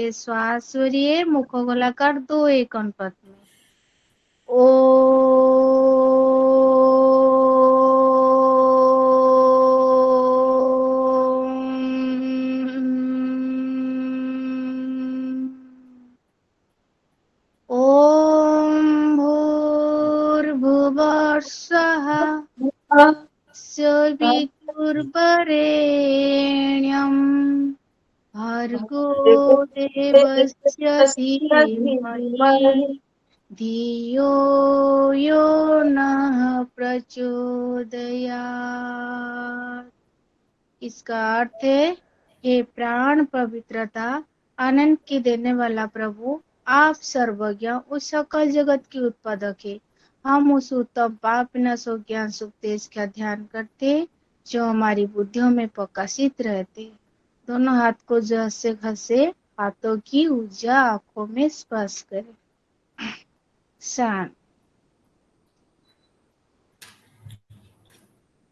पहले श्वास छोड़िए, मुख को खोलाकर 2 एक अनुपात में। ओ ओम भूर्भुवः स्वः सवितुर्वरेण्यं भर्गो देवस्य धीमहि धियो यो नः प्रचोदयात्। इसका अर्थ है, हे प्राण पवित्रता आनंद की देने वाला प्रभु, आप सर्वज्ञ उस सकल जगत की उत्पादक है। हम उस उत्तम पाप विनाशक ज्ञान सुख तेज का ध्यान करते जो हमारी बुद्धियों में प्रकाशित रहते। दोनों हाथ को जैसे घसे हाथों की ऊर्जा आंखों में स्पर्श करे। शांत।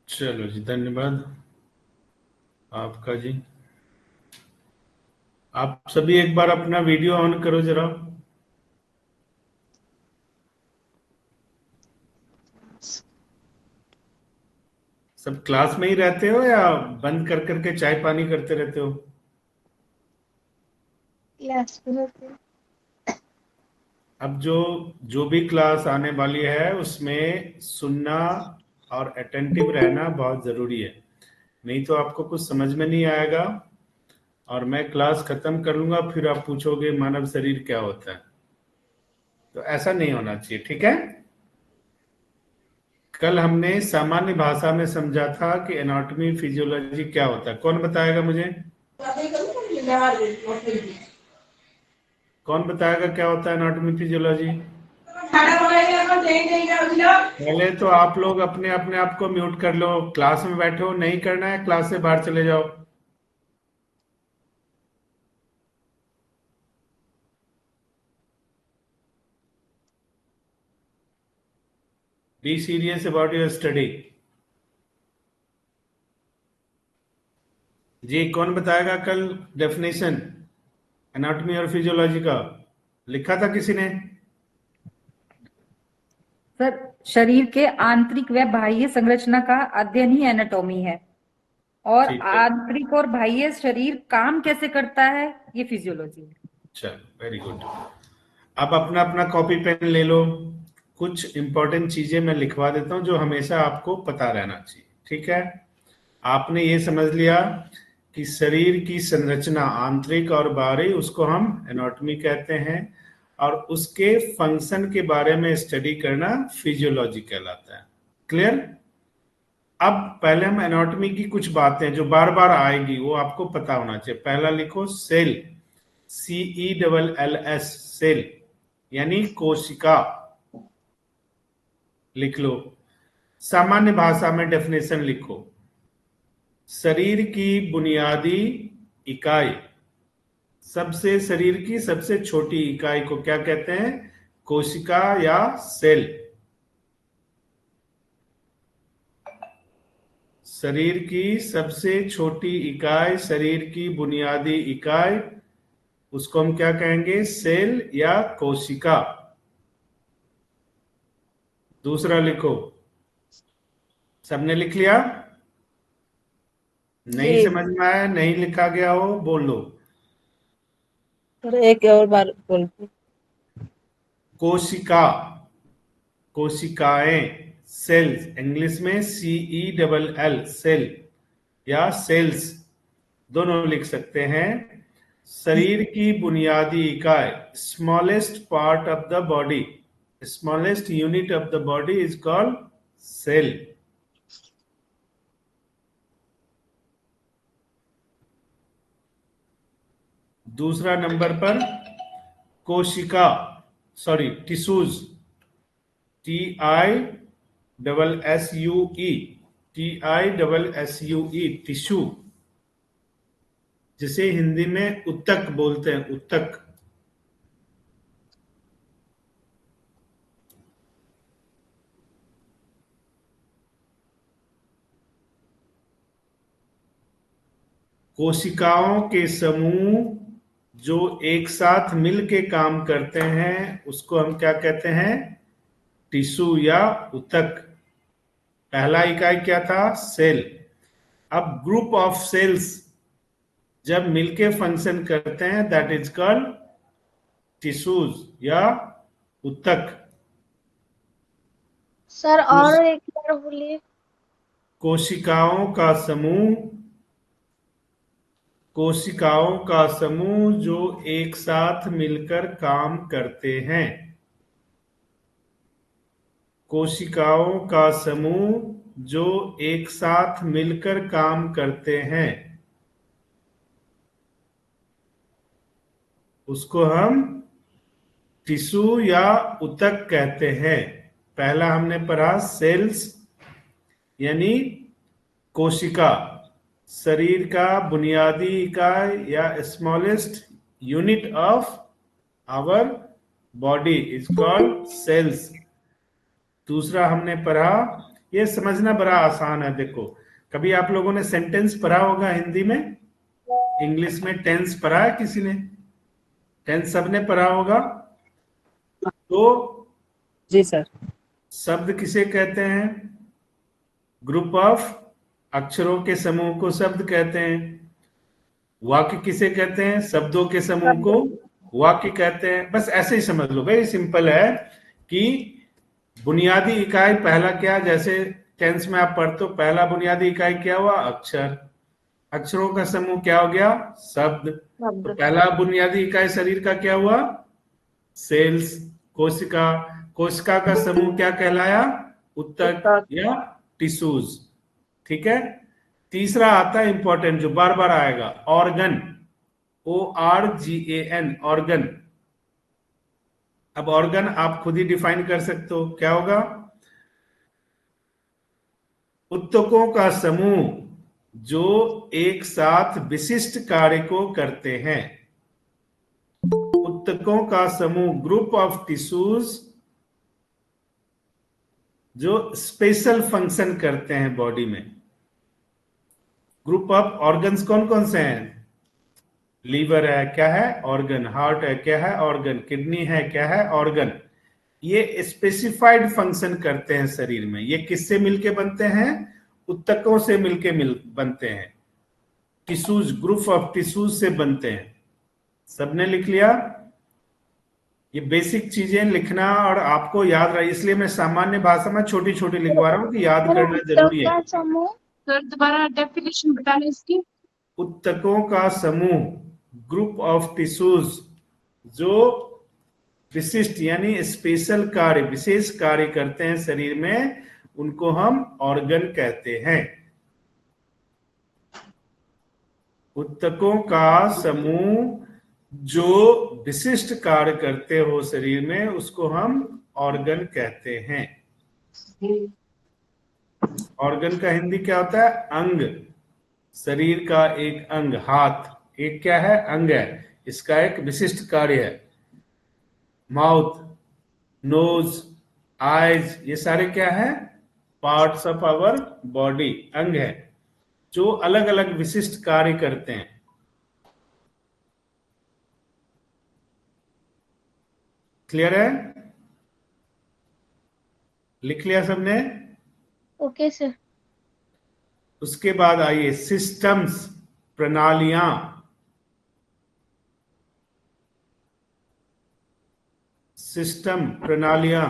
चलो जी, धन्यवाद आपका जी। आप सभी एक बार अपना वीडियो ऑन करो जरा। सब क्लास में ही रहते हो या बंद कर करके चाय पानी करते रहते हो? अब जो भी क्लास आने वाली है उसमें सुनना और अटेंटिव रहना बहुत जरूरी है, नहीं तो आपको कुछ समझ में नहीं आएगा और मैं क्लास खत्म कर लूंगा, फिर आप पूछोगे मानव शरीर क्या होता है। तो ऐसा नहीं होना चाहिए, ठीक है। कल हमने सामान्य भाषा में समझा था कि एनाटॉमी फिजियोलॉजी क्या होता है। कौन बताएगा मुझे? कौन बताएगा क्या होता है एनाटॉमी फिजियोलॉजी? पहले तो आप लोग अपने अपने आप को म्यूट कर लो। क्लास में बैठे हो, नहीं करना है क्लास से बाहर चले जाओ। Be serious about your study. जी, कौन बताएगा कल डेफिनेशन एनाटॉमी और फिजियोलॉजी का? लिखा था किसी ने? सर, शरीर के आंतरिक व बाह्य संरचना का अध्ययन ही एनाटॉमी है, और ठीक है, आंतरिक और बाह्य शरीर काम कैसे करता है ये फिजियोलॉजी है। चलो वेरी गुड। अब अपना अपना कॉपी पेन ले लो। कुछ इंपॉर्टेंट चीजें मैं लिखवा देता हूं जो हमेशा आपको पता रहना चाहिए, ठीक है। आपने ये समझ लिया कि शरीर की संरचना आंतरिक और बाहरी, उसको हम एनाटॉमी कहते हैं, और उसके फंक्शन के बारे में स्टडी करना फिजियोलॉजी कहलाता है। क्लियर? अब पहले हम एनाटॉमी की कुछ बातें जो बार बार आएगी वो आपको पता होना चाहिए। पहला लिखो सेल, CELLS, सेल यानी कोशिका। लिख लो। सामान्य भाषा में डेफिनेशन लिखो। शरीर की बुनियादी इकाई, शरीर की सबसे छोटी इकाई को क्या कहते हैं? कोशिका या सेल। शरीर की सबसे छोटी इकाई, शरीर की बुनियादी इकाई, उसको हम क्या कहेंगे? सेल या कोशिका। दूसरा लिखो। सबने लिख लिया? नहीं समझ में आया, नहीं लिखा गया हो, बोलो। एक और बार बोल। कोशिका, कोशिकाएं, सेल्स, इंग्लिश में CELL, सेल या सेल्स दोनों लिख सकते हैं। शरीर की बुनियादी इकाई, smallest part of the body, smallest unit of the body is called cell. दूसरा नंबर पर कोशिका, sorry tissues, TISSUE, TISSUE, tissue, जिसे हिंदी में उत्तक बोलते हैं, उत्तक। कोशिकाओं के समूह जो एक साथ मिल के काम करते हैं उसको हम क्या कहते हैं? टिश्यू या ऊतक। पहला इकाई क्या था? सेल। अब ग्रुप ऑफ सेल्स जब मिलके फंक्शन करते हैं दैट इज कॉल्ड टिश्यूज या ऊतक। सर और एक बार बोलिए। कोशिकाओं का समूह, कोशिकाओं का समूह जो एक साथ मिलकर काम करते हैं। कोशिकाओं का समूह जो एक साथ मिलकर काम करते हैं उसको हम टिश्यू या ऊतक कहते हैं। पहला हमने पढ़ा सेल्स यानी कोशिका, शरीर का बुनियादी इकाई या smallest unit of our body is called cells. दूसरा हमने पढ़ा, ये समझना बड़ा आसान है। देखो, कभी आप लोगों ने सेंटेंस पढ़ा होगा हिंदी में, इंग्लिश में टेंस पढ़ा है किसी ने? टेंस सबने पढ़ा होगा। तो जी सर। शब्द किसे कहते हैं? ग्रुप ऑफ अक्षरों के समूह को शब्द कहते हैं। वाक्य किसे कहते हैं? शब्दों के समूह को वाक्य कहते हैं। बस ऐसे ही समझ लो, वेरी सिंपल है कि बुनियादी इकाई पहला क्या, जैसे टेंस में आप पढ़ते हो, पहला बुनियादी इकाई क्या हुआ? अक्षर। अक्षरों का समूह क्या हो गया? शब्द। तो पहला बुनियादी इकाई शरीर का क्या हुआ? सेल्स, कोशिका। कोशिका का समूह क्या कहलाया? ऊतक या टिश्यूज। ठीक है। तीसरा आता है इंपॉर्टेंट, जो बार बार आएगा, ऑर्गन। ORGAN, organ. अब ऑर्गन आप खुद ही डिफाइन कर सकते हो, क्या होगा? ऊतकों का समूह जो एक साथ विशिष्ट कार्य को करते हैं। ऊतकों का समूह, ग्रुप ऑफ टिश्यूज जो स्पेशल फंक्शन करते हैं बॉडी में। ग्रुप ऑफ ऑर्गन्स कौन कौन से हैं? लीवर है, क्या है? ऑर्गन। हार्ट है, क्या है? ऑर्गन। किडनी है, क्या है? ऑर्गन। ये स्पेसिफाइड फंक्शन करते हैं शरीर में। ये किससे मिलके बनते हैं? ऊतकों से मिलके बनते हैं। टिश्यूज, ग्रुप ऑफ टिश्यूज से बनते हैं। सबने लिख लिया? ये बेसिक चीजें लिखना और आपको याद रहे, इसलिए मैं सामान्य भाषा में छोटी छोटी लिखवा रहा हूँ कि याद करना जरूरी है। सर दोबारा डेफिनेशन बताना इसकी। ऊतकों का समूह, ग्रुप ऑफ टिश्यूज जो विशिष्ट यानी स्पेशल कार्य, विशेष कार्य करते हैं शरीर में, उनको हम ऑर्गन कहते हैं। ऊतकों का समूह जो विशिष्ट कार्य करते हो शरीर में उसको हम ऑर्गन कहते हैं। ऑर्गन का हिंदी क्या होता है? अंग। शरीर का एक अंग, हाथ एक क्या है? अंग है। इसका एक विशिष्ट कार्य है। माउथ, नोज, आईज, ये सारे क्या है? पार्ट्स ऑफ आवर बॉडी, अंग है जो अलग अलग विशिष्ट कार्य करते हैं। क्लियर है? लिख लिया सबने? Okay sir. उसके बाद आइए सिस्टम्स, प्रणालियां। सिस्टम, प्रणालियां,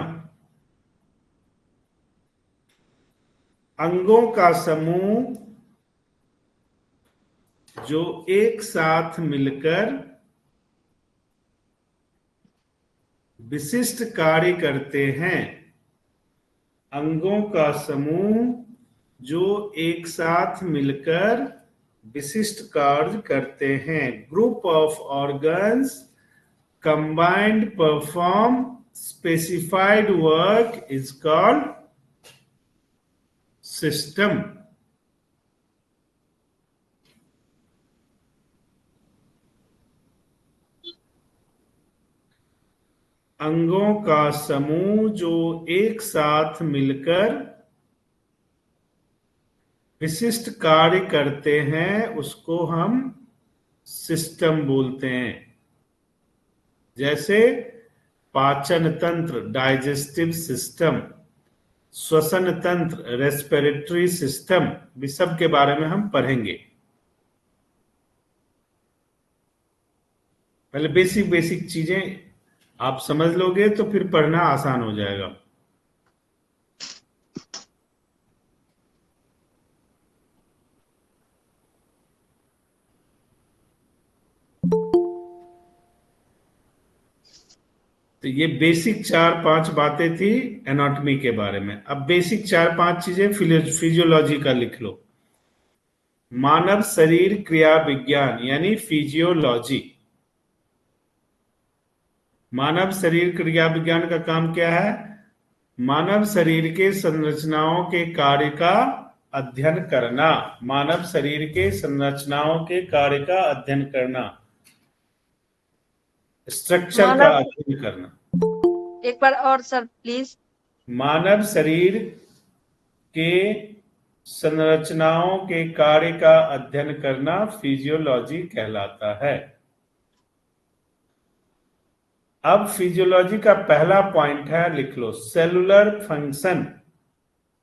अंगों का समूह जो एक साथ मिलकर विशिष्ट कार्य करते हैं। अंगों का समूह जो एक साथ मिलकर विशिष्ट कार्य करते हैं। Group of organs combined perform specified work is called system. अंगों का समूह जो एक साथ मिलकर विशिष्ट कार्य करते हैं उसको हम सिस्टम बोलते हैं। जैसे पाचन तंत्र, डाइजेस्टिव सिस्टम, श्वसन तंत्र, रेस्पिरेटरी सिस्टम, भी सब के बारे में हम पढ़ेंगे। पहले बेसिक बेसिक चीजें आप समझ लोगे तो फिर पढ़ना आसान हो जाएगा। तो ये बेसिक 4-5 बातें थी एनाटॉमी के बारे में। अब बेसिक 4-5 चीजें फिजियोलॉजी का लिख लो। मानव शरीर क्रिया विज्ञान यानी फिजियोलॉजी। मानव शरीर क्रिया विज्ञान का काम क्या है? मानव शरीर के संरचनाओं के कार्य का अध्ययन करना। मानव शरीर के संरचनाओं के कार्य का अध्ययन करना, स्ट्रक्चर का अध्ययन करना। एक बार और सर प्लीज। मानव शरीर के संरचनाओं के कार्य का अध्ययन करना फिजियोलॉजी कहलाता है। अब फिजियोलॉजी का पहला पॉइंट है, लिख लो, सेलुलर फंक्शन।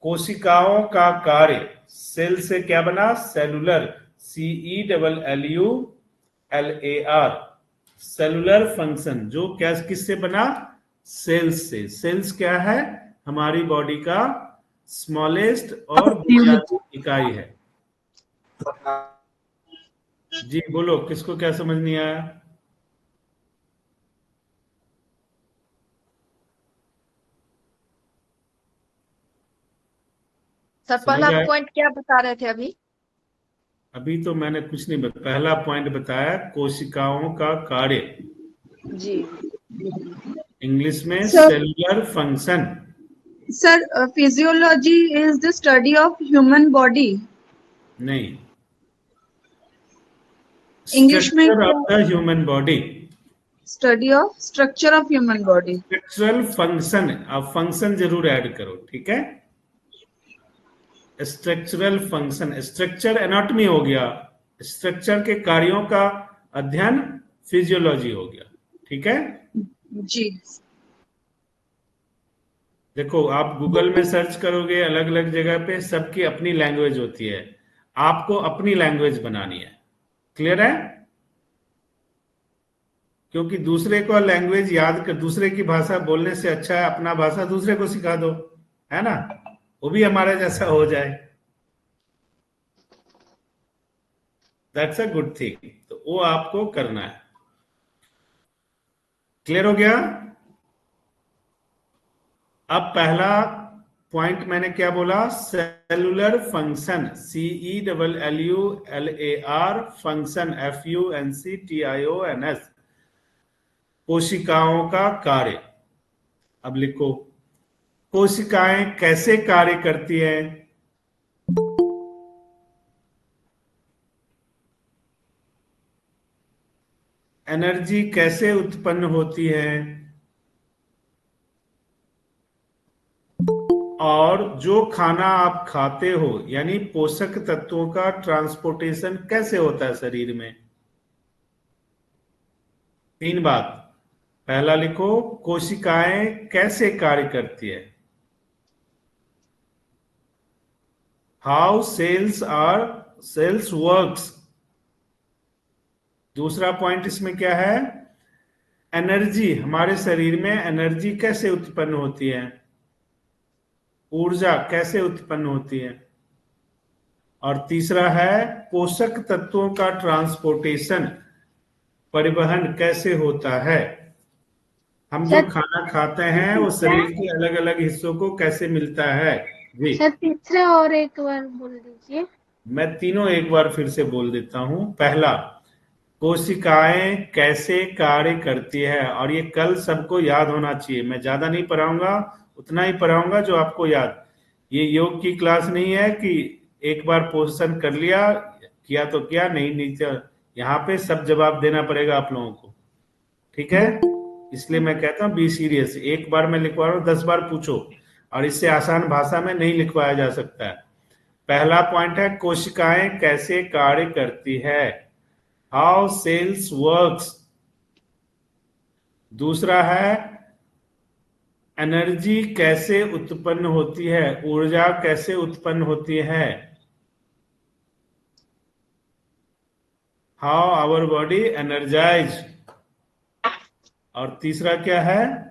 कोशिकाओं का कार्य। सेल से क्या बना? सेलुलर, CELLULAR, सेलुलर फंक्शन, जो क्या किससे बना? सेल्स से। सेल्स क्या है? हमारी बॉडी का स्मॉलेस्ट और बुनियादी इकाई है। जी बोलो, किसको क्या समझ नहीं आया? सर पहला पॉइंट क्या बता रहे थे अभी? अभी तो मैंने कुछ नहीं बताया। पहला पॉइंट बताया कोशिकाओं का कार्य, जी। इंग्लिश में Sir- cellular function. Sir, physiology is the study of human body. नहीं, English में structure of the human body. Study of structure of human body. Structural function, आप फंक्शन जरूर ऐड करो, ठीक है? स्ट्रक्चरल फंक्शन, स्ट्रक्चर एनाटॉमी हो गया, structure के कार्यों का अध्ययन फिजियोलॉजी हो गया, ठीक है? जी। देखो, आप गूगल में सर्च करोगे अलग अलग जगह पे, सबकी अपनी लैंग्वेज होती है, आपको अपनी लैंग्वेज बनानी है। क्लियर है? क्योंकि दूसरे को लैंग्वेज याद कर, दूसरे की भाषा बोलने से अच्छा है अपना भाषा दूसरे को सिखा दो, है ना? वो भी हमारे जैसा हो जाए। That's a good thing. तो वो आपको करना है। क्लियर हो गया? अब पहला पॉइंट मैंने क्या बोला? Cellular function, CELLULAR function, FUNCTIONS, कोशिकाओं का कार्य। अब लिखो, कोशिकाएं कैसे कार्य करती है? एनर्जी कैसे उत्पन्न होती है? और जो खाना आप खाते हो यानी पोषक तत्वों का ट्रांसपोर्टेशन कैसे होता है शरीर में? 3 बात। पहला लिखो, कोशिकाएं कैसे कार्य करती है? How cells works. दूसरा पॉइंट इसमें क्या है? एनर्जी, हमारे शरीर में एनर्जी कैसे उत्पन्न होती है? ऊर्जा कैसे उत्पन्न होती है? और तीसरा है पोषक तत्वों का ट्रांसपोर्टेशन, परिवहन कैसे होता है? हम जो खाना खाते हैं वो शरीर के अलग अलग हिस्सों को कैसे मिलता है? जी सर तीसरा और एक बार बोल दीजिए। मैं तीनों एक बार फिर से बोल देता हूं। पहला, कोशिकाएं कैसे कार्य करती है, और ये कल सबको याद होना चाहिए। मैं ज्यादा नहीं पढ़ाऊंगा, उतना ही पढ़ाऊंगा जो आपको याद। ये योग की क्लास नहीं है कि एक बार पोजीशन कर लिया, किया तो क्या, नहीं नीचे। यहाँ पे सब जवाब देना पड़ेगा आप लोगों को, ठीक है? इसलिए मैं कहता हूँ बी सीरियस। एक बार मैं लिखवा रहा हूँ, 10 बार पूछो, और इससे आसान भाषा में नहीं लिखवाया जा सकता है। पहला पॉइंट है कोशिकाएं कैसे कार्य करती है, हाउ सेल्स वर्क्स। दूसरा है एनर्जी कैसे उत्पन्न होती है, ऊर्जा कैसे उत्पन्न होती है, हाउ आवर बॉडी एनर्जाइज। और तीसरा क्या है,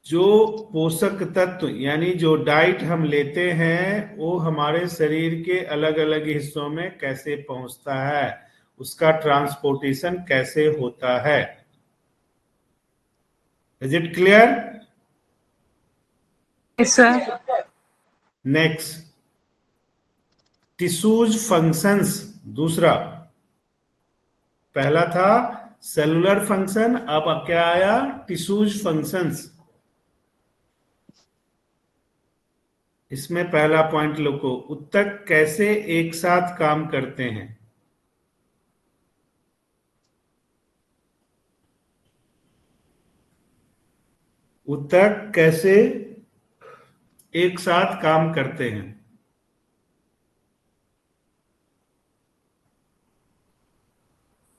जो पोषक तत्व यानी जो डाइट हम लेते हैं वो हमारे शरीर के अलग अलग हिस्सों में कैसे पहुंचता है, उसका ट्रांसपोर्टेशन कैसे होता है। Is it clear? Yes, sir. Next, tissues functions. दूसरा, पहला था सेलुलर फंक्शन, अब क्या आया, टिश्यूज फंक्शंस। इसमें पहला पॉइंट लिखो, ऊतक कैसे एक साथ काम करते हैं। ऊतक कैसे एक साथ काम करते हैं।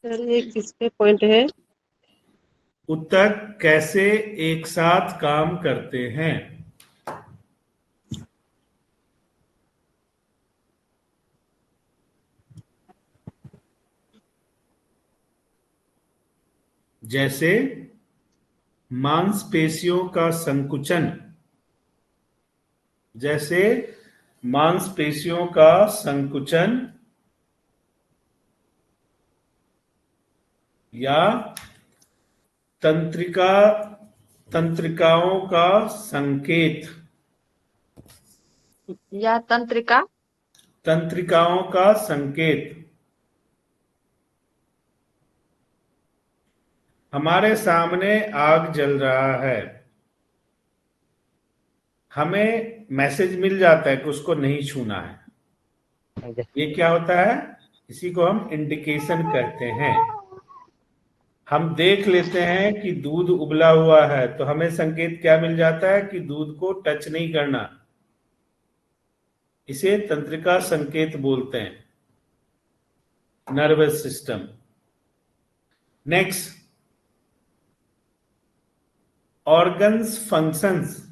सर एक किस पे पॉइंट है? ऊतक कैसे एक साथ काम करते हैं। जैसे मांसपेशियों का संकुचन, जैसे मांसपेशियों का संकुचन या तंत्रिकाओं का संकेत, या तंत्रिकाओं का संकेत। हमारे सामने आग जल रहा है, हमें मैसेज मिल जाता है कि उसको नहीं छूना है। ये क्या होता है, इसी को हम इंडिकेशन कहते हैं। हम देख लेते हैं कि दूध उबला हुआ है तो हमें संकेत क्या मिल जाता है कि दूध को टच नहीं करना। इसे तंत्रिका संकेत बोलते हैं, nervous system. Next, organs functions,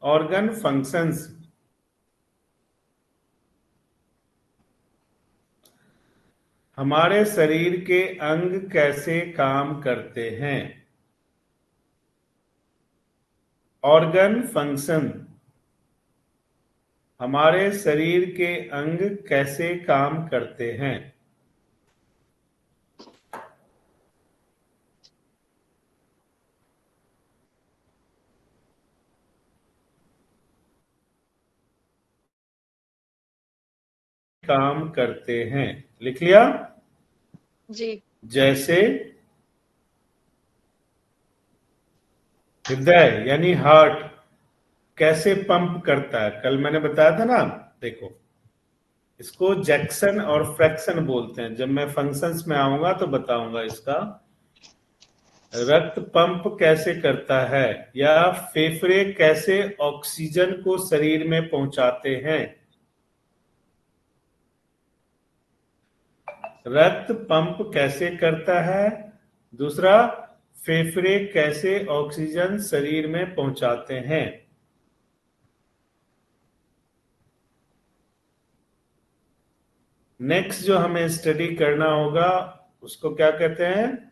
organ functions. हमारे शरीर के अंग कैसे काम करते हैं। ऑर्गन फंक्शन, हमारे शरीर के अंग कैसे काम करते हैं। काम करते हैं, लिख लिया जी। जैसे हृदय यानी हार्ट कैसे पंप करता है, कल मैंने बताया था ना। देखो, इसको जैक्सन और फ्रैक्शन बोलते हैं, जब मैं फंक्शंस में आऊंगा तो बताऊंगा इसका। रक्त पंप कैसे करता है, या फेफड़े कैसे ऑक्सीजन को शरीर में पहुंचाते हैं। रक्त पंप कैसे करता है, दूसरा फेफड़े कैसे ऑक्सीजन शरीर में पहुंचाते हैं। नेक्स्ट जो हमें स्टडी करना होगा उसको क्या कहते हैं,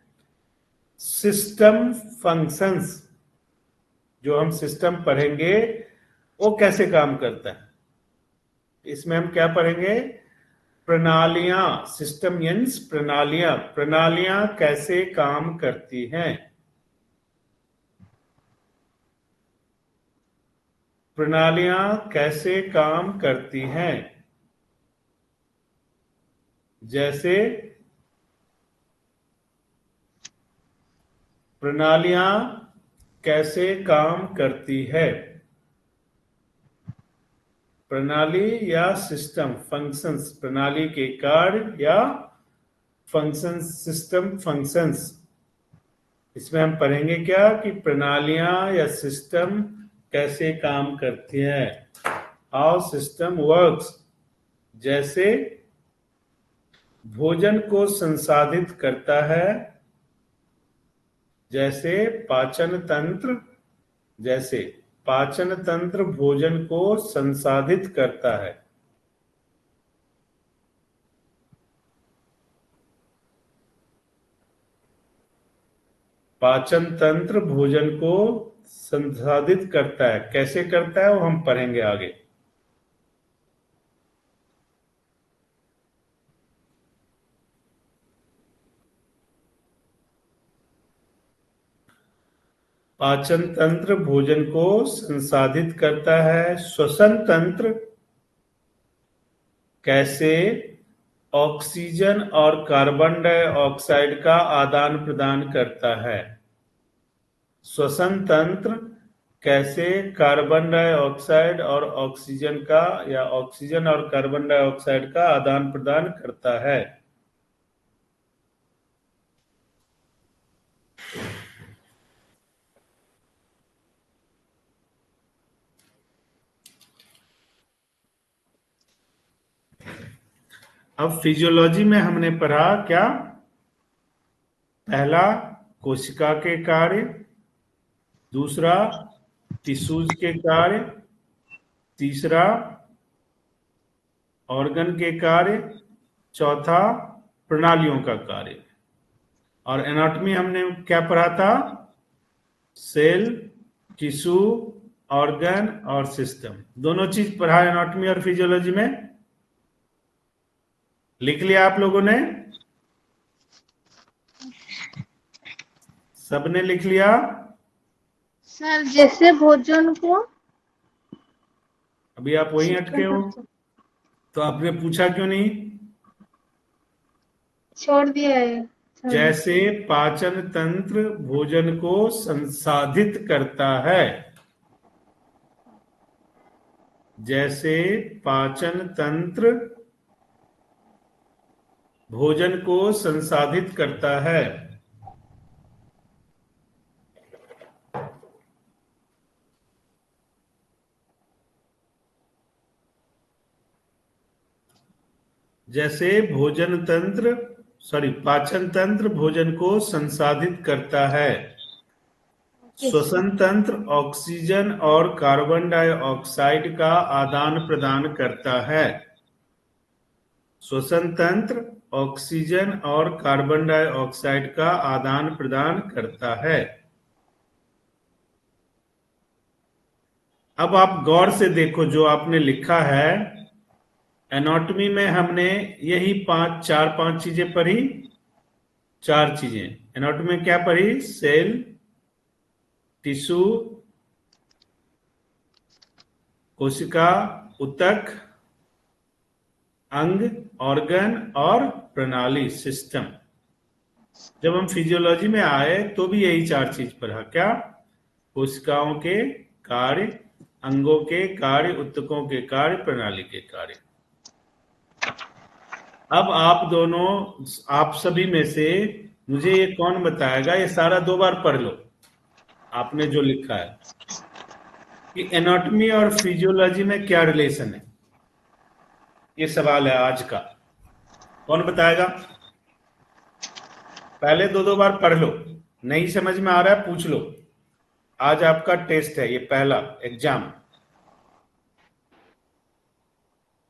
सिस्टम फंक्शंस। जो हम सिस्टम पढ़ेंगे वो कैसे काम करता है, इसमें हम क्या पढ़ेंगे, प्रणालियां। सिस्टम मींस प्रणालियां, प्रणालियां कैसे काम करती हैं। प्रणालियां कैसे काम करती हैं, जैसे प्रणालियां कैसे काम करती है। प्रणाली या सिस्टम फंक्शंस, प्रणाली के कार्य या फंक्शंस, सिस्टम फंक्शंस। इसमें हम पढ़ेंगे क्या कि प्रणालियां या सिस्टम कैसे काम करती है, हाउ सिस्टम वर्क्स। जैसे भोजन को संसाधित करता है, जैसे पाचन तंत्र, जैसे पाचन तंत्र भोजन को संसाधित करता है। पाचन तंत्र भोजन को संसाधित करता है, कैसे करता है वो हम पढ़ेंगे आगे। पाचन तंत्र भोजन को संसाधित करता है। श्वसन तंत्र कैसे ऑक्सीजन और कार्बन डाइऑक्साइड का आदान प्रदान करता है। श्वसन तंत्र कैसे कार्बन डाइऑक्साइड और ऑक्सीजन का या ऑक्सीजन और कार्बन डाइऑक्साइड का आदान प्रदान करता है। अब फिजियोलॉजी में हमने पढ़ा क्या, पहला कोशिका के कार्य, दूसरा टिश्यूज के कार्य, तीसरा ऑर्गन के कार्य, चौथा प्रणालियों का कार्य। और एनाटॉमी हमने क्या पढ़ा था, सेल, टिश्यू, ऑर्गन और सिस्टम, दोनों चीज पढ़ा एनाटॉमी और फिजियोलॉजी में। लिख लिया आप लोगों ने, सबने लिख लिया? सर जैसे भोजन को, अभी आप वहीं अटके हो, तो आपने पूछा क्यों नहीं? छोड़ दिया है सर। जैसे पाचन तंत्र भोजन को संसाधित करता है, जैसे पाचन तंत्र भोजन को संसाधित करता है। जैसे पाचन तंत्र भोजन को संसाधित करता है। श्वसन तंत्र ऑक्सीजन और कार्बन डाइऑक्साइड का आदान प्रदान करता है। श्वसन तंत्र ऑक्सीजन और कार्बन डाइऑक्साइड का आदान प्रदान करता है। अब आप गौर से देखो जो आपने लिखा है, एनाटॉमी में हमने यही 4-5 चीजें पढ़ी। 4 चीजें एनाटॉमी में क्या पढ़ी, सेल, टिश्यू, कोशिका, ऊतक, अंग, ऑर्गन और प्रणाली, सिस्टम। जब हम फिजियोलॉजी में आए तो भी यही 4 चीज पढ़ा, क्या, कोशिकाओं के कार्य, अंगों के कार्य, ऊतकों के कार्य, प्रणाली के कार्य। अब आप सभी में से मुझे ये कौन बताएगा, ये सारा 2 बार पढ़ लो आपने जो लिखा है, कि एनाटॉमी और फिजियोलॉजी में क्या रिलेशन है। ये सवाल है आज का, कौन बताएगा? पहले 2 बार पढ़ लो, नहीं समझ में आ रहा है पूछ लो। आज आपका टेस्ट है, ये पहला एग्जाम।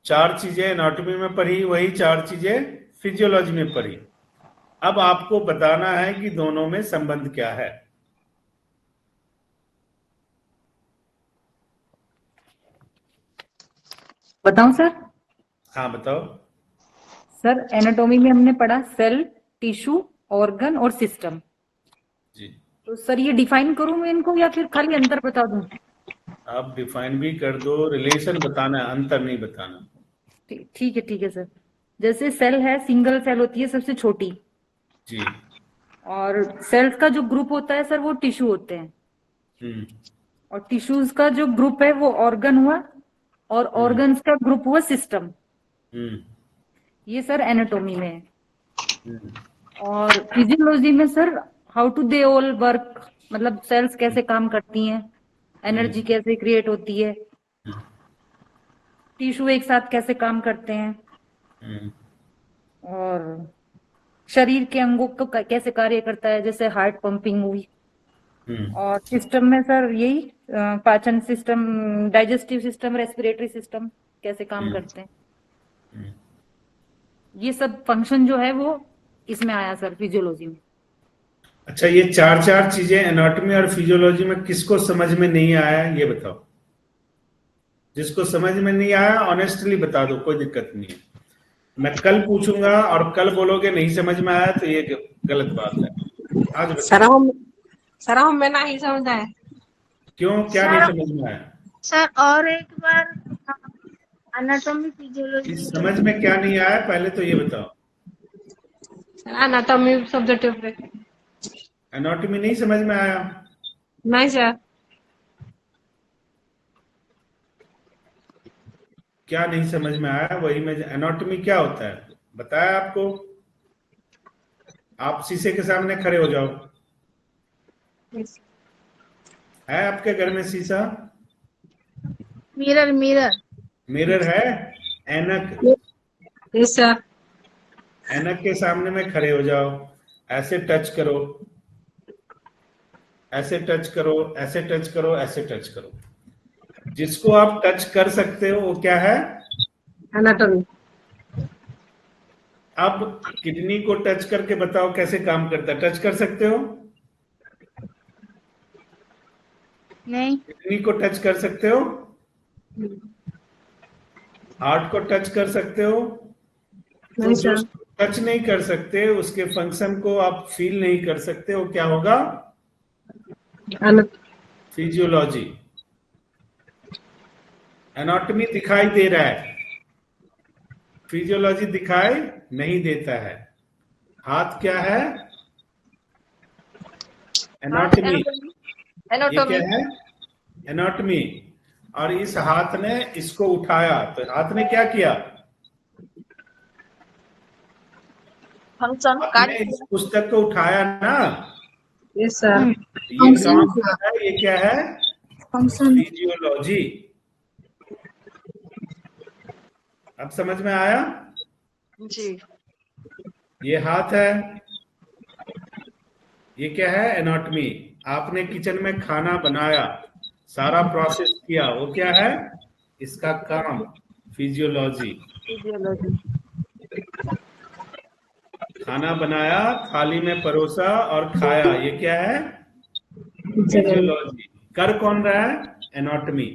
4 चीजें एनाटॉमी में पढ़ी, वही 4 चीजें फिजियोलॉजी में पढ़ी। अब आपको बताना है कि दोनों में संबंध क्या है। बताऊं सर? हाँ बताओ। सर एनाटॉमी में हमने पढ़ा सेल, टिश्यू, ऑर्गन और सिस्टम। जी, तो सर ये डिफाइन करूं मैं इनको या फिर खाली अंतर बता दूं? आप डिफाइन भी कर दो, रिलेशन बताना है, अंतर नहीं बताना। ठीक है सर। जैसे सेल है, सिंगल सेल होती है सबसे छोटी जी। और सेल्स का जो ग्रुप होता है सर वो टिश्यू होते हैं। और टिश्यूज का जो ग्रुप है वो ऑर्गन हुआ और ऑर्गन्स का ग्रुप हुआ सिस्टम। ये सर एनाटॉमी में है। और फिजियोलॉजी में sir how to they all work, मतलब सेल्स कैसे काम करती हैं, एनर्जी कैसे क्रिएट होती है, टिश्यू एक साथ कैसे काम करते हैं, और शरीर के अंगों को कैसे कार्य करता है, जैसे हार्ट पंपिंग हुई। और सिस्टम में सर यही पाचन system, digestive system, respiratory system कैसे काम करते हैं, ये सब फंक्शन जो है वो इसमें आया सर फिजियोलॉजी में। अच्छा, ये चार चार चीजें एनाटॉमी और फिजियोलॉजी में किसको समझ में नहीं आया ये बताओ। जिसको समझ में नहीं आया ऑनेस्टली बता दो, कोई दिक्कत नहीं है। मैं कल पूछूंगा और कल बोलोगे नहीं समझ में आया तो ये गलत बात है। आज बताओ। सर हम में नहीं समझा है। क्यों, क्या नहीं समझ में आया? सर और एक बार एनाटॉमी फिजियोलॉजी समझ में क्या नहीं आया पहले तो ये बताओ। एनाटॉमी सब्जेक्ट पे एनाटॉमी नहीं समझ में आया? नहीं सर। क्या नहीं समझ में आया? वही में एनाटॉमी क्या होता है बताया आपको। आप शीशे के सामने खड़े हो जाओ। है आपके घर में शीशा? मिरर मिरर मिरर है? ऐनक? Yes sir. ऐनक के सामने में खड़े हो जाओ, ऐसे टच करो, ऐसे टच करो, ऐसे टच करो, ऐसे टच करो। जिसको आप टच कर सकते हो वो क्या है? एनाटॉमी। अब किडनी को टच करके बताओ कैसे काम करता है। टच कर सकते हो? नहीं। किडनी को टच कर सकते हो? हार्ट को टच कर सकते हो? तो जो टच नहीं कर सकते उसके फंक्शन को आप फील नहीं कर सकते, वो क्या होगा? फिजियोलॉजी। एनाटॉमी दिखाई दे रहा है, फिजियोलॉजी दिखाई नहीं देता है। हाथ क्या है? एनाटॉमी। ये क्या है? एनाटॉमी। और इस हाथ ने इसको उठाया, तो हाथ ने क्या किया? फंक्शन आपने इस पुस्तक को उठाया ना? Yes sir. ये काम क्या है? ये क्या है? फंक्शन। फिजियोलॉजी। अब समझ में आया? जी। ये हाथ है, ये क्या है? एनाटॉमी। आपने किचन में खाना बनाया, सारा प्रोसेस किया, वो क्या है? इसका काम फिजियोलॉजी। खाना बनाया, थाली में परोसा और खाया, ये क्या है? फिजियोलॉजी। कर कौन रहा है? एनाटॉमी।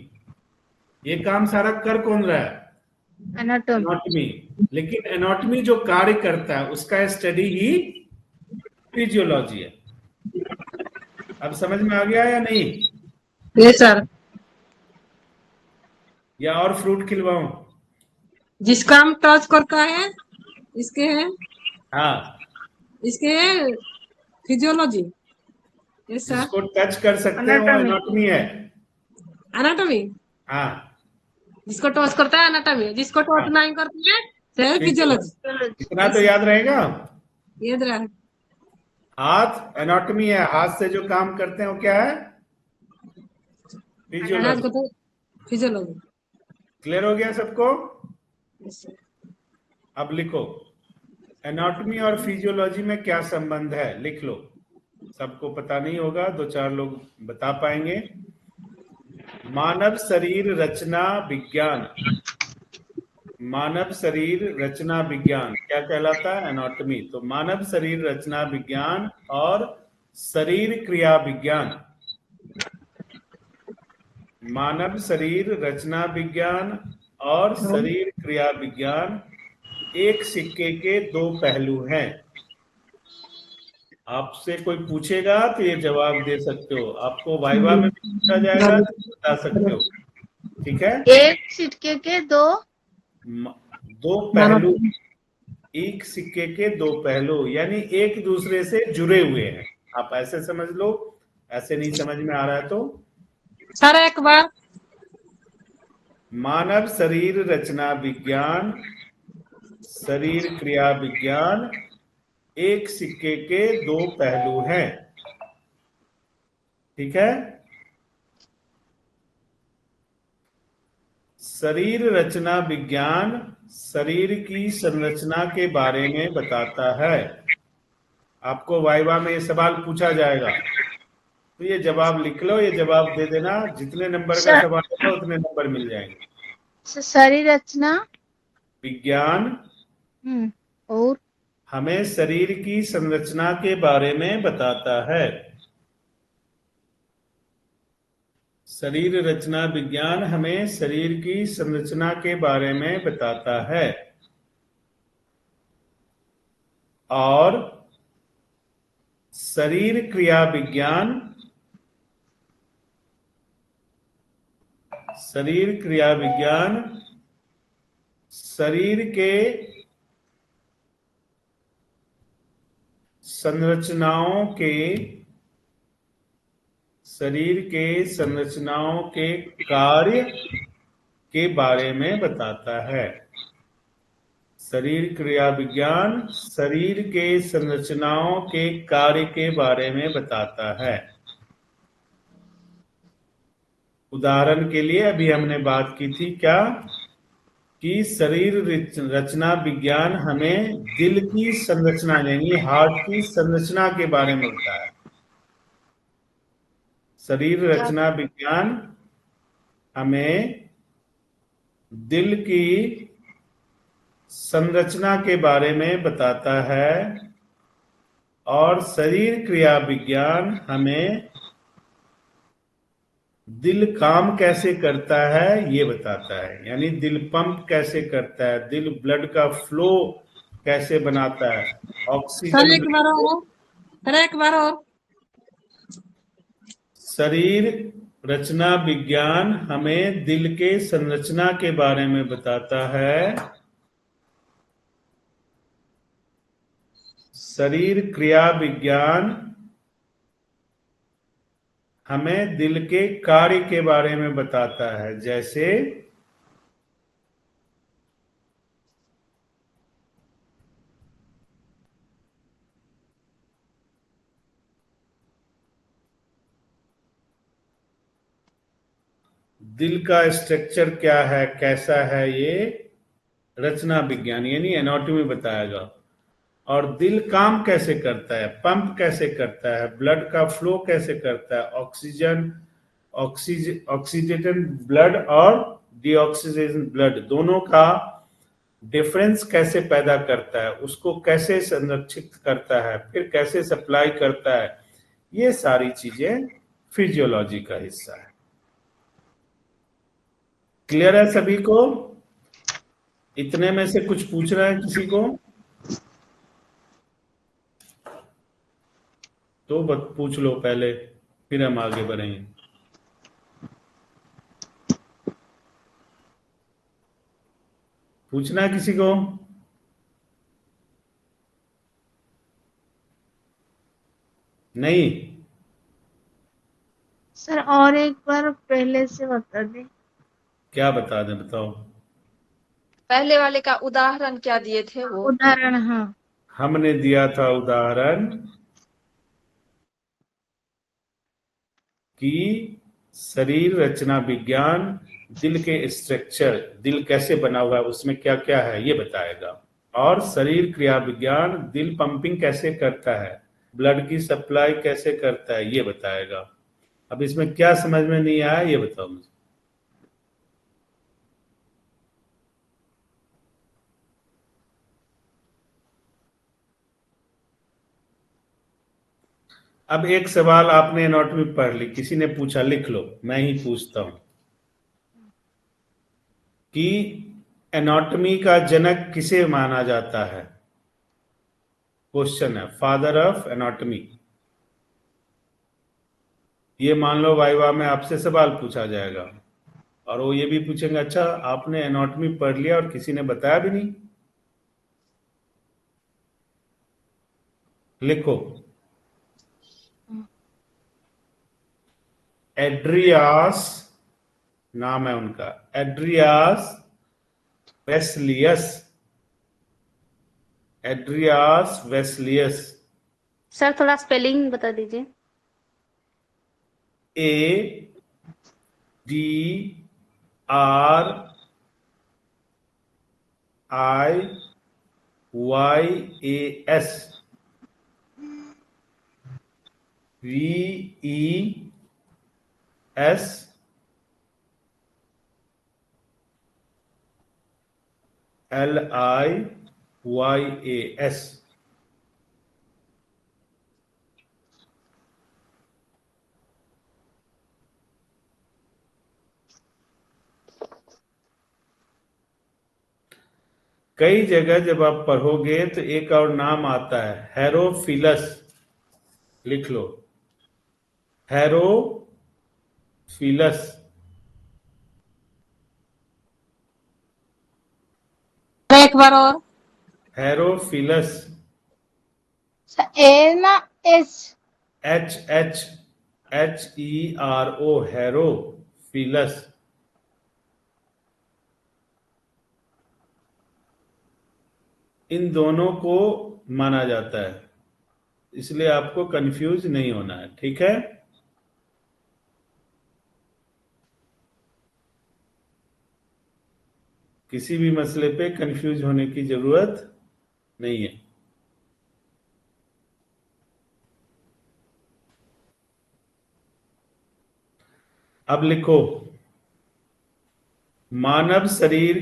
ये काम सारा कर कौन रहा है? एनाटॉमी। लेकिन एनाटॉमी जो कार्य करता है उसका स्टडी ही फिजियोलॉजी है। अब समझ में आ गया या नहीं? Yes sir. या और फ्रूट खिलवाऊं? जिसका हम टच करता है इसके है, हाँ, इसके है फिजियोलॉजी। Yes sir. जिसको टच कर सकते हो एनाटॉमी है। एनाटॉमी। हाँ, जिसको टच करता है एनाटॉमी, जिसको टच नहीं करता है फिजियोलॉजी। इतना तो याद रहेगा। याद रहा। हाथ एनाटॉमी है, हाथ से जो काम करते हैं वो क्या है? फिजियोलॉजी। फिजियोलॉजी। क्लियर हो गया सबको? अब लिखो, एनाटॉमी और फिजियोलॉजी में क्या संबंध है, लिख लो। सबको पता नहीं होगा, दो चार लोग बता पाएंगे। मानव शरीर रचना विज्ञान। मानव शरीर रचना विज्ञान क्या कहलाता है? एनाटॉमी। तो मानव शरीर रचना विज्ञान और शरीर क्रिया विज्ञान। मानव शरीर रचना विज्ञान और शरीर क्रिया विज्ञान एक सिक्के के दो पहलू हैं। आपसे कोई पूछेगा तो ये जवाब दे सकते हो, आपको वाइवा में भी पूछा जाएगा तो बता सकते हो। ठीक है? एक सिक्के के दो पहलू। एक सिक्के के दो पहलू यानी एक दूसरे से जुड़े हुए हैं। आप ऐसे समझ लो, ऐसे नहीं समझ में आ रहा है तो सर एक बार। मानव शरीर रचना विज्ञान, शरीर क्रिया विज्ञान एक सिक्के के दो पहलू हैं। ठीक है? शरीर रचना विज्ञान शरीर की संरचना के बारे में बताता है। आपको वाइवा में ये सवाल पूछा जाएगा, तो ये जवाब लिख लो, ये जवाब दे देना, जितने नंबर का सवाल होगा उतने नंबर मिल जाएंगे। शरीर रचना विज्ञान और हमें शरीर की संरचना के बारे में बताता है। शरीर रचना विज्ञान हमें शरीर की संरचना के बारे में बताता है। और शरीर क्रिया विज्ञान शरीर के संरचनाओं के कार्य के बारे में बताता है। शरीर क्रिया विज्ञान शरीर के संरचनाओं के कार्य के बारे में बताता है। उदाहरण के लिए अभी हमने बात की थी क्या, कि शरीर रचना विज्ञान हमें दिल की संरचना यानी हार्ट की संरचना के बारे में बताता है। शरीर रचना विज्ञान हमें दिल की संरचना के बारे में बताता है। और शरीर क्रिया विज्ञान हमें दिल काम कैसे करता है ये बताता है, यानी दिल पंप कैसे करता है, दिल ब्लड का फ्लो कैसे बनाता है, सर ऑक्सीजन। एक बार और, सर एक बार और। शरीर रचना विज्ञान हमें दिल के संरचना के बारे में बताता है। शरीर क्रिया विज्ञान हमें दिल के कार्य के बारे में बताता है। जैसे दिल का स्ट्रक्चर क्या है, कैसा है, ये रचना विज्ञान यानी एनाटॉमी बताएगा। और दिल काम कैसे करता है, पंप कैसे करता है, ब्लड का फ्लो कैसे करता है, ऑक्सीजन ब्लड और डीऑक्सीजन ब्लड दोनों का डिफरेंस कैसे पैदा करता है, उसको कैसे संरक्षित करता है, फिर कैसे सप्लाई करता है, ये सारी चीजें फिजियोलॉजी का हिस्सा है। क्लियर है सभी को? इतने में से कुछ पूछ रहा है किसी को तो पूछ लो पहले, फिर हम आगे बढ़ेंगे। पूछना है किसी को? नहीं? सर और एक बार पहले से बता दें। क्या बता दें, बताओ। पहले वाले का उदाहरण क्या दिए थे वो? उदाहरण, हाँ हमने दिया था उदाहरण कि शरीर रचना विज्ञान दिल के स्ट्रक्चर, दिल कैसे बना हुआ है, उसमें क्या क्या है ये बताएगा। और शरीर क्रिया विज्ञान दिल पंपिंग कैसे करता है, ब्लड की सप्लाई कैसे करता है ये बताएगा। अब इसमें क्या समझ में नहीं आया ये बताओ मुझे। अब एक सवाल आपने एनाटॉमी पढ़ ली, किसी ने पूछा, लिख लो, मैं ही पूछता हूं कि एनाटॉमी का जनक किसे माना जाता है। क्वेश्चन है, फादर ऑफ एनाटॉमी। ये मान लो वाइवा में आपसे सवाल पूछा जाएगा और वो ये भी पूछेंगे, अच्छा आपने एनाटॉमी पढ़ लिया और किसी ने बताया भी नहीं। लिखो, एड्रियास नाम है उनका, एड्रियास वेस्लियस। एड्रियास वेस्लियस। सर थोड़ा स्पेलिंग बता दीजिए। ADRIYAS। VESLIYAS। कई जगह जब आप पढ़ोगे तो एक और नाम आता है हेरोफिलस, लिख लो हेरोफिलस। एक बार और। हेरोफिलस, ए ना एस। HHHERO, हेरोफिलस। इन दोनों को माना जाता है, इसलिए आपको कंफ्यूज नहीं होना है, ठीक है। किसी भी मसले पे कंफ्यूज होने की जरूरत नहीं है। अब लिखो मानव शरीर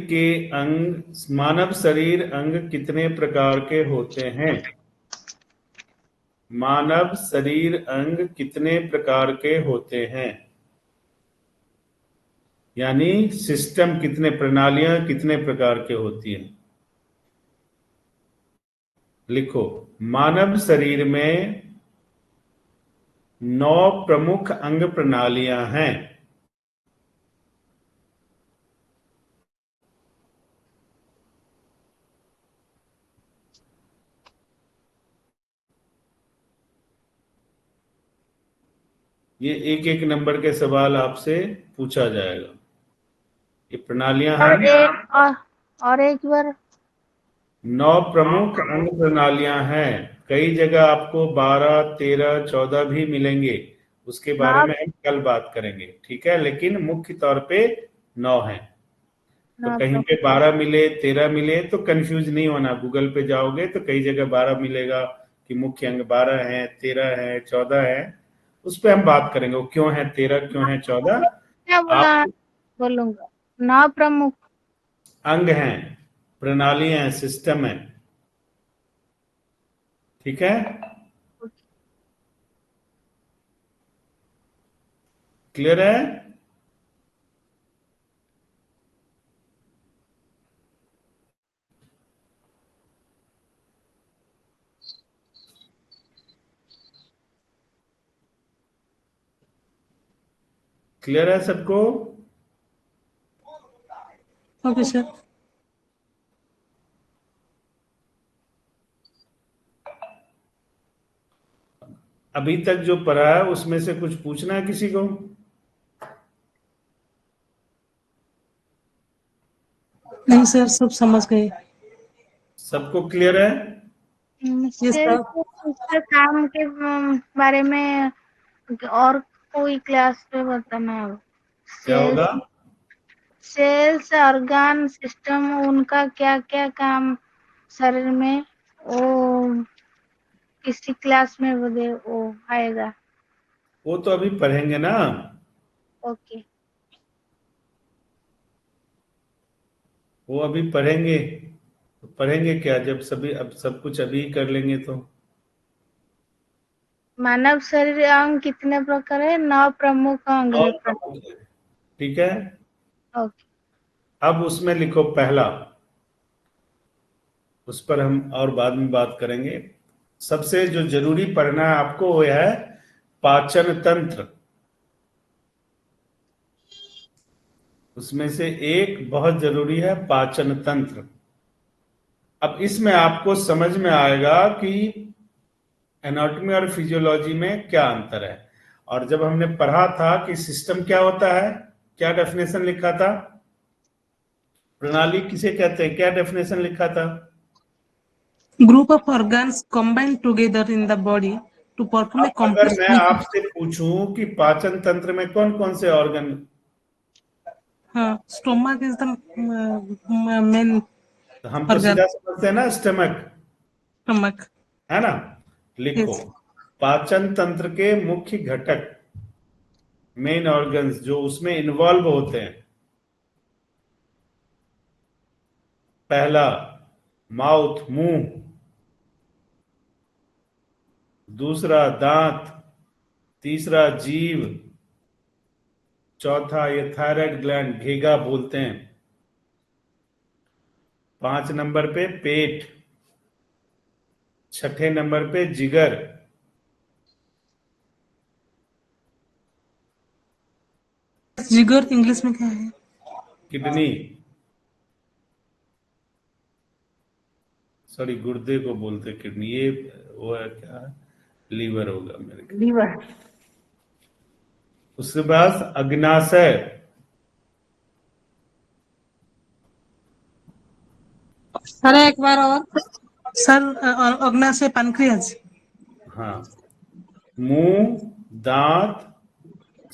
अंग कितने प्रकार के होते हैं? मानव शरीर अंग कितने प्रकार के होते हैं? यानी सिस्टम कितने, प्रणालियां कितने प्रकार के होती हैं? लिखो मानव शरीर में 9 प्रमुख अंग प्रणालियां हैं। ये एक एक नंबर के सवाल आपसे पूछा जाएगा। ये प्रणालियां हैं और एक बार 9 प्रमुख अंग प्रणालियां हैं। कई जगह आपको 12, 13, 14 भी मिलेंगे, उसके बारे में हम कल बात करेंगे, ठीक है। लेकिन मुख्य तौर पे 9 हैं। तो कहीं पे 12 मिले, 13 मिले तो कंफ्यूज नहीं होना। गूगल पे जाओगे तो कई जगह 12 मिलेगा कि मुख्य अंग 12 हैं, 13 हैं, 14 हैं। उस पर हम बात करेंगे वो क्यों है 13, क्यों है 14। क्या बोलूंगा 9 प्रमुख अंग हैं, प्रणाली हैं, सिस्टम है, ठीक है। क्लियर है? क्लियर है सबको? Okay sir. अभी तक जो पढ़ा है उसमें से कुछ पूछना है किसी को? नहीं सर, सब समझ गए। सबको क्लियर है? उसके काम के बारे में और कोई क्लास पे बताना है। क्या होगा? सेल्स, ऑर्गन, सिस्टम, उनका क्या क्या काम शरीर में, वो किसी क्लास में वो आएगा। वो तो अभी पढ़ेंगे ना। ओके, वो अभी पढ़ेंगे। तो पढ़ेंगे क्या जब अब सब कुछ अभी कर लेंगे तो। मानव शरीर अंग कितने प्रकार है? 9 प्रमुख अंग है। ठीक है। ओके, अब उसमें लिखो पहला, उस पर हम और बाद में बात करेंगे। सबसे जो जरूरी पढ़ना है आपको वो है पाचन तंत्र। उसमें से एक बहुत जरूरी है पाचन तंत्र। अब इसमें आपको समझ में आएगा कि एनाटॉमी और फिजियोलॉजी में क्या अंतर है। और जब हमने पढ़ा था कि सिस्टम क्या होता है, क्या डेफिनेशन लिखा था, प्रणाली किसे कहते हैं, क्या डेफिनेशन लिखा था? Group of organs combined together in the body to perform a अगर कॉम्प्लेक्स। मैं आपसे पूछूं कि पाचन तंत्र में कौन कौन से ऑर्गन? हाँ, स्टोमक इज द मेन। हम तो सीधा समझते हैं ना, स्टमक स्टमक है ना। लिखो Yes. पाचन तंत्र के मुख्य घटक, मेन ऑर्गन्स जो उसमें इन्वॉल्व होते हैं। पहला माउथ, मुंह, दूसरा दांत, तीसरा जीभ, चौथा ये थायराइड ग्लैंड, घेगा बोलते हैं। 5 नंबर पे पेट, 6ठे नंबर पे जिगर, जिगर इंग्लिश में क्या है? किडनी, सॉरी गुर्दे को बोलते किडनी, ये वो है क्या, लीवर होगा मेरे ख्याल। लीवर। उसके बाद अग्नाशय, सर एक बार और सर, अग्नाशय पैनक्रियाज। हाँ, मुंह, दांत,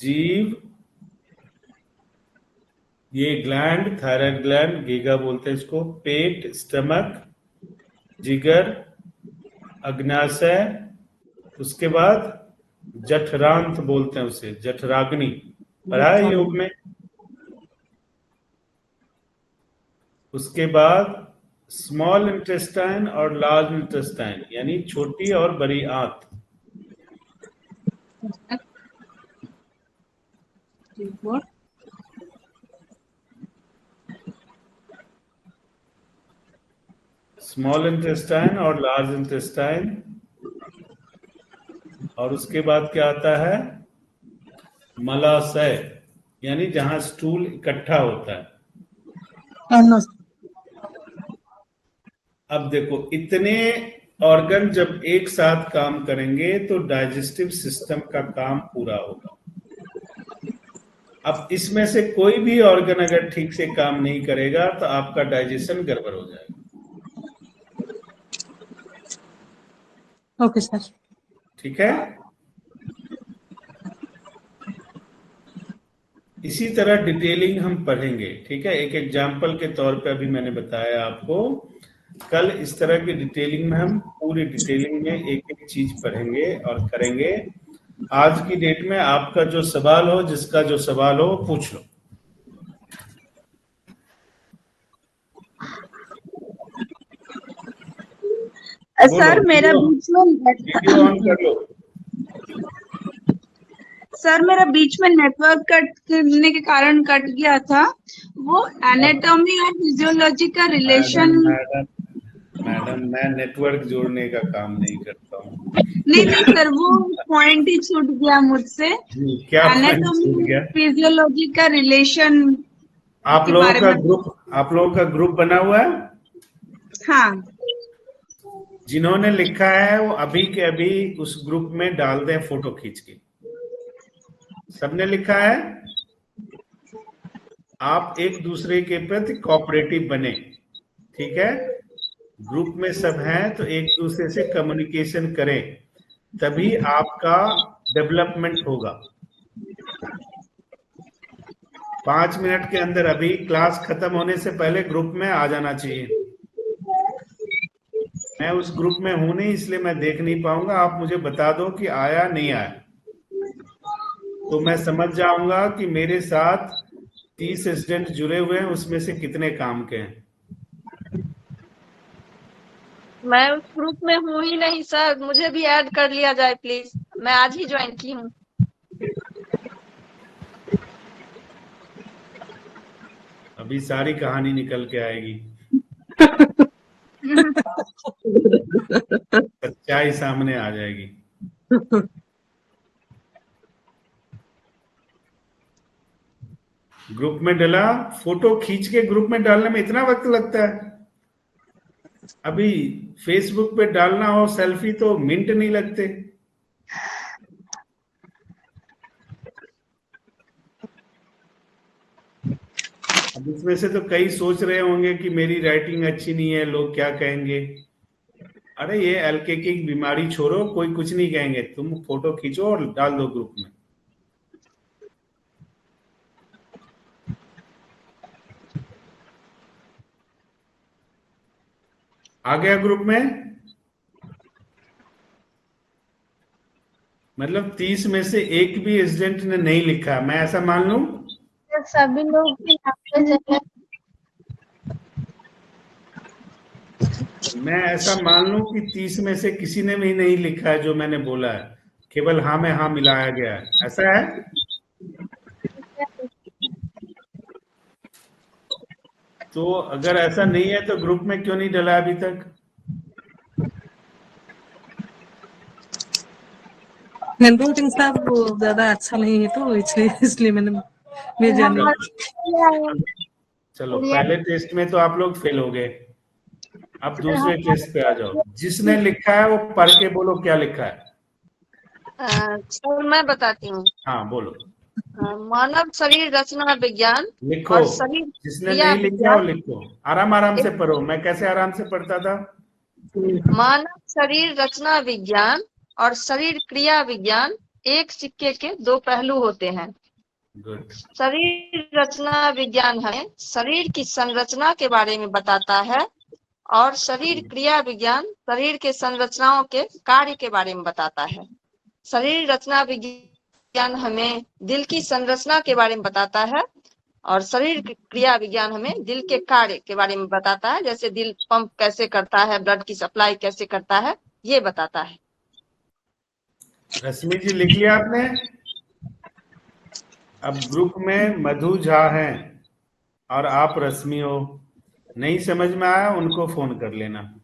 जीभ, ये ग्लैंड, थायराइड ग्लैंड, गीगा बोलते हैं इसको, पेट, स्टमक, जिगर, अग्नाशय, उसके बाद जठरांत बोलते हैं उसे, जठराग्नि, पढ़ा है योग में। उसके बाद स्मॉल इंटेस्टाइन और लार्ज इंटेस्टाइन, यानी छोटी और बड़ी आंत। स्मॉल इंटेस्टाइन और लार्ज इंटेस्टाइन। और उसके बाद क्या आता है, मलाशय, यानी जहां स्टूल इकट्ठा होता है। अब देखो, इतने ऑर्गन जब एक साथ काम करेंगे तो डाइजेस्टिव सिस्टम का काम पूरा होगा। अब इसमें से कोई भी ऑर्गन अगर ठीक से काम नहीं करेगा तो आपका डाइजेशन गड़बड़ हो जाएगा। Okay sir. ठीक है। इसी तरह डिटेलिंग हम पढ़ेंगे, ठीक है। एक एग्जाम्पल के तौर पे अभी मैंने बताया आपको, कल इस तरह की डिटेलिंग में हम पूरी डिटेलिंग में एक एक चीज पढ़ेंगे और करेंगे। आज की डेट में आपका जो सवाल हो, जिसका जो सवाल हो पूछ लो। सर मेरा बीच में वीडियो ऑन कर लो। सर मेरा बीच में नेटवर्क कट करने के कारण कट गया था। वो एनाटॉमी और फिजियोलॉजी का रिलेशन। मैडम मैं नेटवर्क जोड़ने का काम नहीं करता हूँ। नहीं सर, वो पॉइंट ही छूट गया मुझसे। क्या एनाटॉमी फिजियोलॉजी का रिलेशन आप लोगों का ग्रुप बना हुआ है? हाँ। जिन्होंने लिखा है वो अभी के अभी उस ग्रुप में डाल दें फोटो खींच के। सबने लिखा है? आप एक दूसरे के प्रति कोऑपरेटिव बने, ठीक है। ग्रुप में सब हैं तो एक दूसरे से कम्युनिकेशन करें, तभी आपका डेवलपमेंट होगा। 5 मिनट के अंदर अभी क्लास खत्म होने से पहले ग्रुप में आ जाना चाहिए। मैं उस ग्रुप में हूं नहीं, इसलिए मैं देख नहीं पाऊंगा। आप मुझे बता दो कि आया नहीं आया, तो मैं समझ जाऊंगा कि मेरे साथ 30 स्टूडेंट जुड़े हुए हैं, उसमें से कितने काम के हैं। मैं उस ग्रुप में हूँ ही नहीं सर, मुझे भी ऐड कर लिया जाए प्लीज। मैं आज ही ज्वाइन की हूँ। अभी सारी कहानी निकल के आएगी। सच्चाई सामने आ जाएगी। ग्रुप में डाला, फोटो खींच के ग्रुप में डालने में इतना वक्त लगता है। अभी फेसबुक पे डालना हो सेल्फी तो मिनट नहीं लगते। अब इसमें से तो कई सोच रहे होंगे कि मेरी राइटिंग अच्छी नहीं है, लोग क्या कहेंगे। अरे ये हल्के की बीमारी छोड़ो, कोई कुछ नहीं कहेंगे। तुम फोटो खींचो और डाल दो ग्रुप में। आ गया ग्रुप में? मतलब 30 में से एक भी स्टूडेंट ने नहीं लिखा, मैं ऐसा मान लूं? सभी लोग की नाम पे जगह मैं ऐसा मान लूं कि 30 में से किसी ने भी नहीं लिखा है जो मैंने बोला है, केवल हाँ में हाँ मिलाया गया है, ऐसा है? तो अगर ऐसा नहीं है तो ग्रुप में क्यों नहीं डला अभी तक? हैंडराइटिंग साहब वो ज्यादा अच्छा नहीं है तो इसलिए मैंने भेजा नहीं। चलो पहले टेस्ट में तो आप लोग फेल हो गए, अब दूसरे टेस्ट पे आ जाओ। जिसने लिखा है वो पढ़ के बोलो क्या लिखा है। सर मैं बताती हूँ। हाँ बोलो। मानव शरीर रचना विज्ञान लिखो, और शरीर जिसने क्रिया नहीं लिखा वो विज्ञान। लिखो, आराम आराम से पढ़ो। मैं कैसे आराम से पढ़ता था? मानव शरीर रचना विज्ञान और शरीर क्रिया विज्ञान एक सिक्के के दो पहलू होते हैं। गुड। शरीर रचना विज्ञान हमें शरीर की संरचना के बारे में बताता है और शरीर क्रिया विज्ञान शरीर के संरचनाओं के कार्य के बारे में बताता है। शरीर रचना विज्ञान हमें दिल की संरचना के बारे में बताता है और शरीर क्रिया विज्ञान हमें दिल के कार्य के बारे में बताता है, जैसे दिल पंप कैसे करता है, ब्लड की सप्लाई कैसे करता है, ये बताता है। रश्मि जी लिख लिया आपने? अब ग्रुप में मधु झा हैं और आप रश्मि हो, नहीं समझ में आया उनको फोन कर लेना।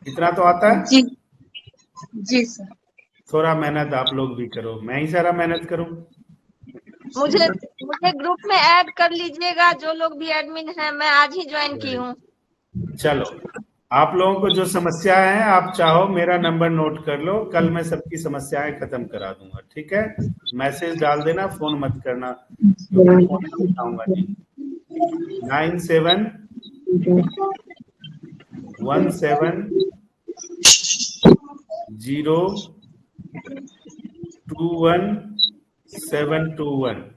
इतना तो आता है? जी जी सर। थोड़ा मेहनत आप लोग भी करो, मैं ही सारा मेहनत करूं? मुझे ग्रुप में ऐड कर लीजिएगा, जो लोग भी एडमिन हैं, मैं आज ही ज्वाइन की हूँ। चलो, आप लोगों को जो समस्या है आप चाहो मेरा नंबर नोट कर लो, कल मैं सबकी समस्याएं खत्म करा दूंगा, ठीक है? मैसेज डाल देना, फोन मत करना क्योंकि फोन नहीं उठाऊंगा जी। 9717021721।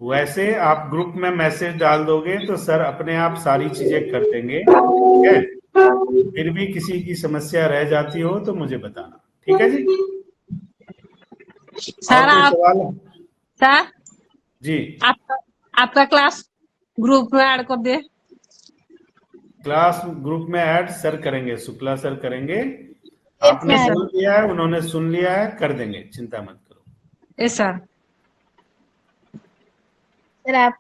वैसे आप ग्रुप में मैसेज डाल दोगे तो सर अपने आप सारी चीजें कर देंगे, ठीक है? फिर भी किसी की समस्या रह जाती हो तो मुझे बताना, ठीक है जी? और कोई सवाल है? सर जी आपका क्लास ग्रुप में ऐड कर दे। क्लास ग्रुप में ऐड सर करेंगे, शुक्ला सर करेंगे। आपने बोल दिया है, उन्होंने सुन लिया है, कर देंगे, चिंता मत करो। Yes sir. सर आप